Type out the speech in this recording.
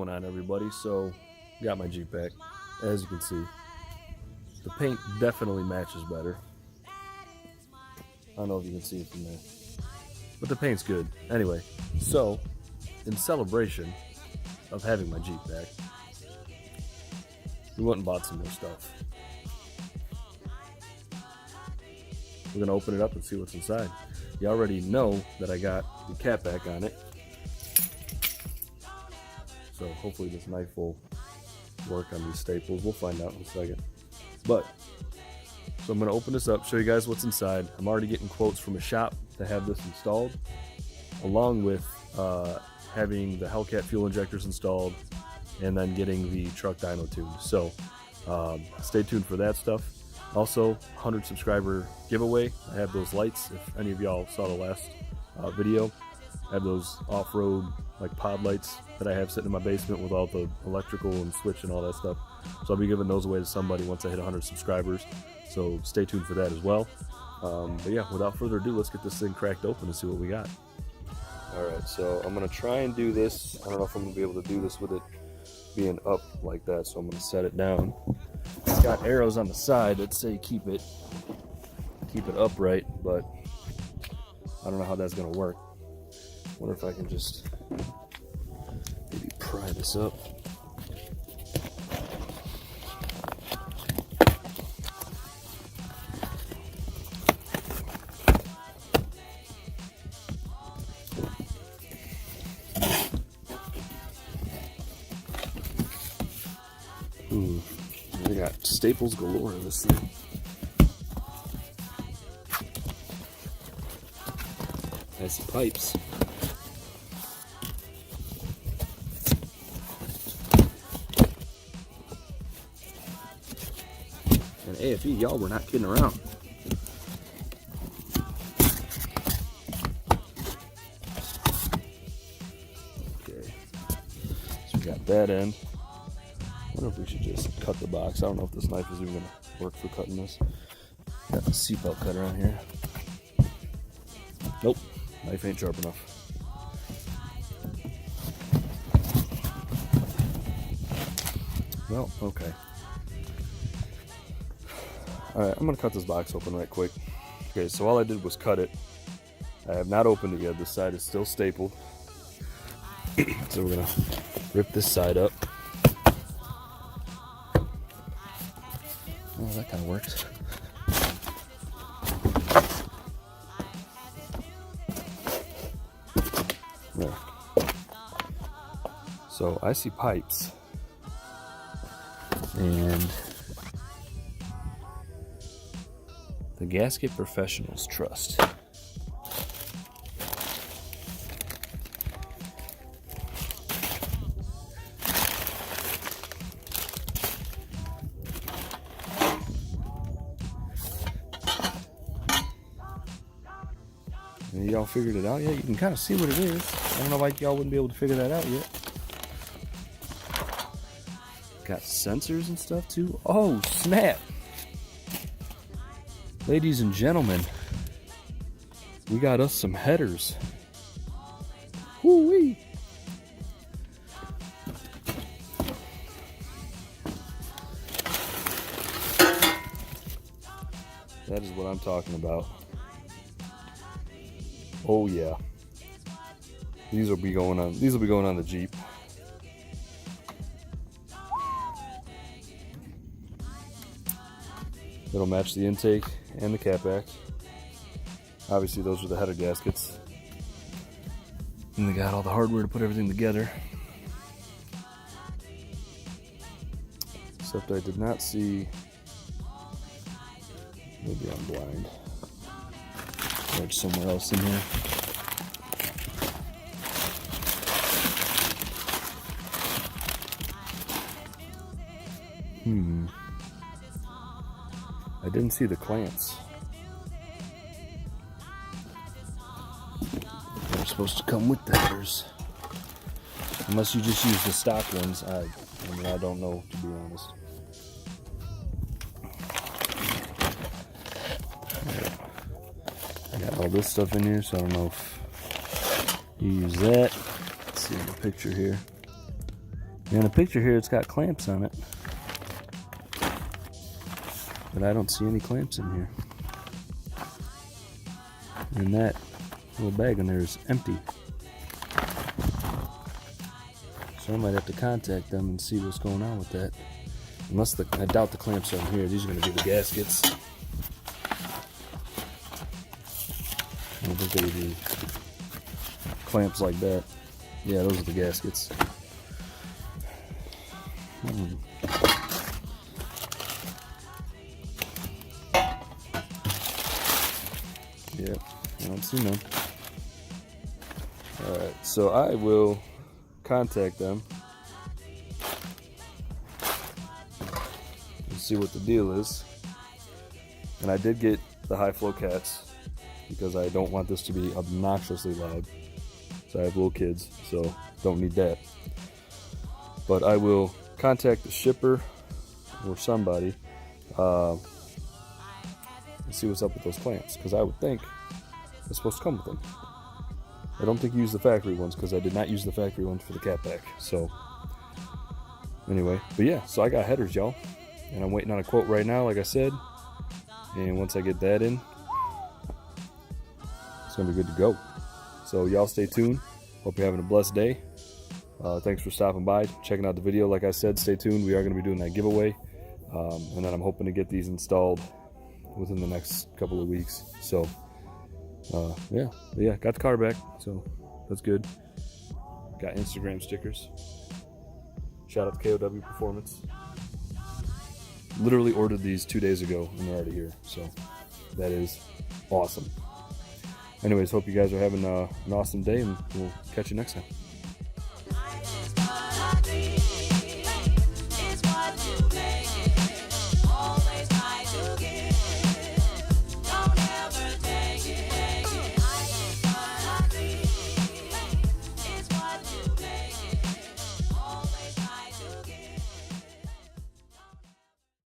going on, everybody? So, got my Jeep back. As you can see, the paint definitely matches better. I don't know if you can see it from there, but the paint's good. Anyway, so in celebration of having my Jeep back, we went and bought some more stuff. We're gonna open it up and see what's inside. You already know that I got the cat back on it, so hopefully this knife will work on these staples. We'll find out in a second. But so I'm gonna open this up, show you guys what's inside. I'm already getting quotes from a shop to have this installed, along with having the Hellcat fuel injectors installed, and then getting the truck dyno tuned. So stay tuned for that stuff. Also, 100 subscriber giveaway. I have those lights. If any of y'all saw the last video, I have those off-road like pod lights that I have sitting in my basement with all the electrical and switch and all that stuff. So I'll be giving those away to somebody once I hit 100 subscribers. So stay tuned for that as well. But yeah, without further ado, let's get this thing cracked open and see what we got. Alright, so I'm going to try and do this. I don't know if I'm going to be able to do this with it being up like that, so I'm going to set it down. It's got arrows on the side that say keep it upright, but I don't know how that's going to work. Wonder if I can just maybe pry this up. I got staples galore in this thing. I see pipes. And AFE, y'all, we're not kidding around. Okay, so we got that end. I wonder if we should just cut the box. I don't know if this knife is even going to work for cutting this. Got the seatbelt cutter on here. Nope, knife ain't sharp enough. Well, okay. Alright, I'm going to cut this box open right quick. Okay, so all I did was cut it. I have not opened it yet. This side is still stapled. So we're going to rip this side up. Oh, that kind of works. There. So I see pipes, and the Gasket Professionals Trust. Y'all figured it out yet? You can kind of see what it is. I don't know why y'all wouldn't be able to figure that out yet. Got sensors and stuff too. Oh, snap! Ladies and gentlemen, we got us some headers. Woo-wee! That is what I'm talking about. Oh yeah, these will be going on. These will be going on the Jeep. It'll match the intake and the catback. Obviously, those are the header gaskets, and they got all the hardware to put everything together. Except I did not see. Maybe I'm blind. There's somewhere else in here. I didn't see the clamps. They're supposed to come with the headers. Unless you just use the stock ones. I mean, I don't know, to be honest. I got all this stuff in here, so I don't know if you use that. Let's see the picture here. In the picture here, it's got clamps on it, but I don't see any clamps in here. And that little bag in there is empty. So I might have to contact them and see what's going on with that. Unless I doubt the clamps are in here. These are going to be the gaskets. I don't think they would be clamps like that. Yeah, those are the gaskets. Yep, I don't see none. Alright, so I will contact them and see what the deal is. And I did get the high flow cats because I don't want this to be obnoxiously loud. So I have little kids, so don't need that. But I will contact the shipper or somebody and see what's up with those clamps, because I would think it's supposed to come with them. I don't think you use the factory ones, because I did not use the factory ones for the cat pack. So anyway, but yeah, so I got headers, y'all, and I'm waiting on a quote right now, like I said. And once I get that in, it's gonna be good to go. So y'all stay tuned. Hope you're having a blessed day. Thanks for stopping by, checking out the video. Like I said, stay tuned. We are going to be doing that giveaway, and then I'm hoping to get these installed within the next couple of weeks. So yeah, got the car back, so that's good. Got Instagram stickers. Shout out to KOW Performance. Literally ordered these 2 days ago and they're already here, so that is awesome. Anyways, hope you guys are having an awesome day, and we'll catch you next time.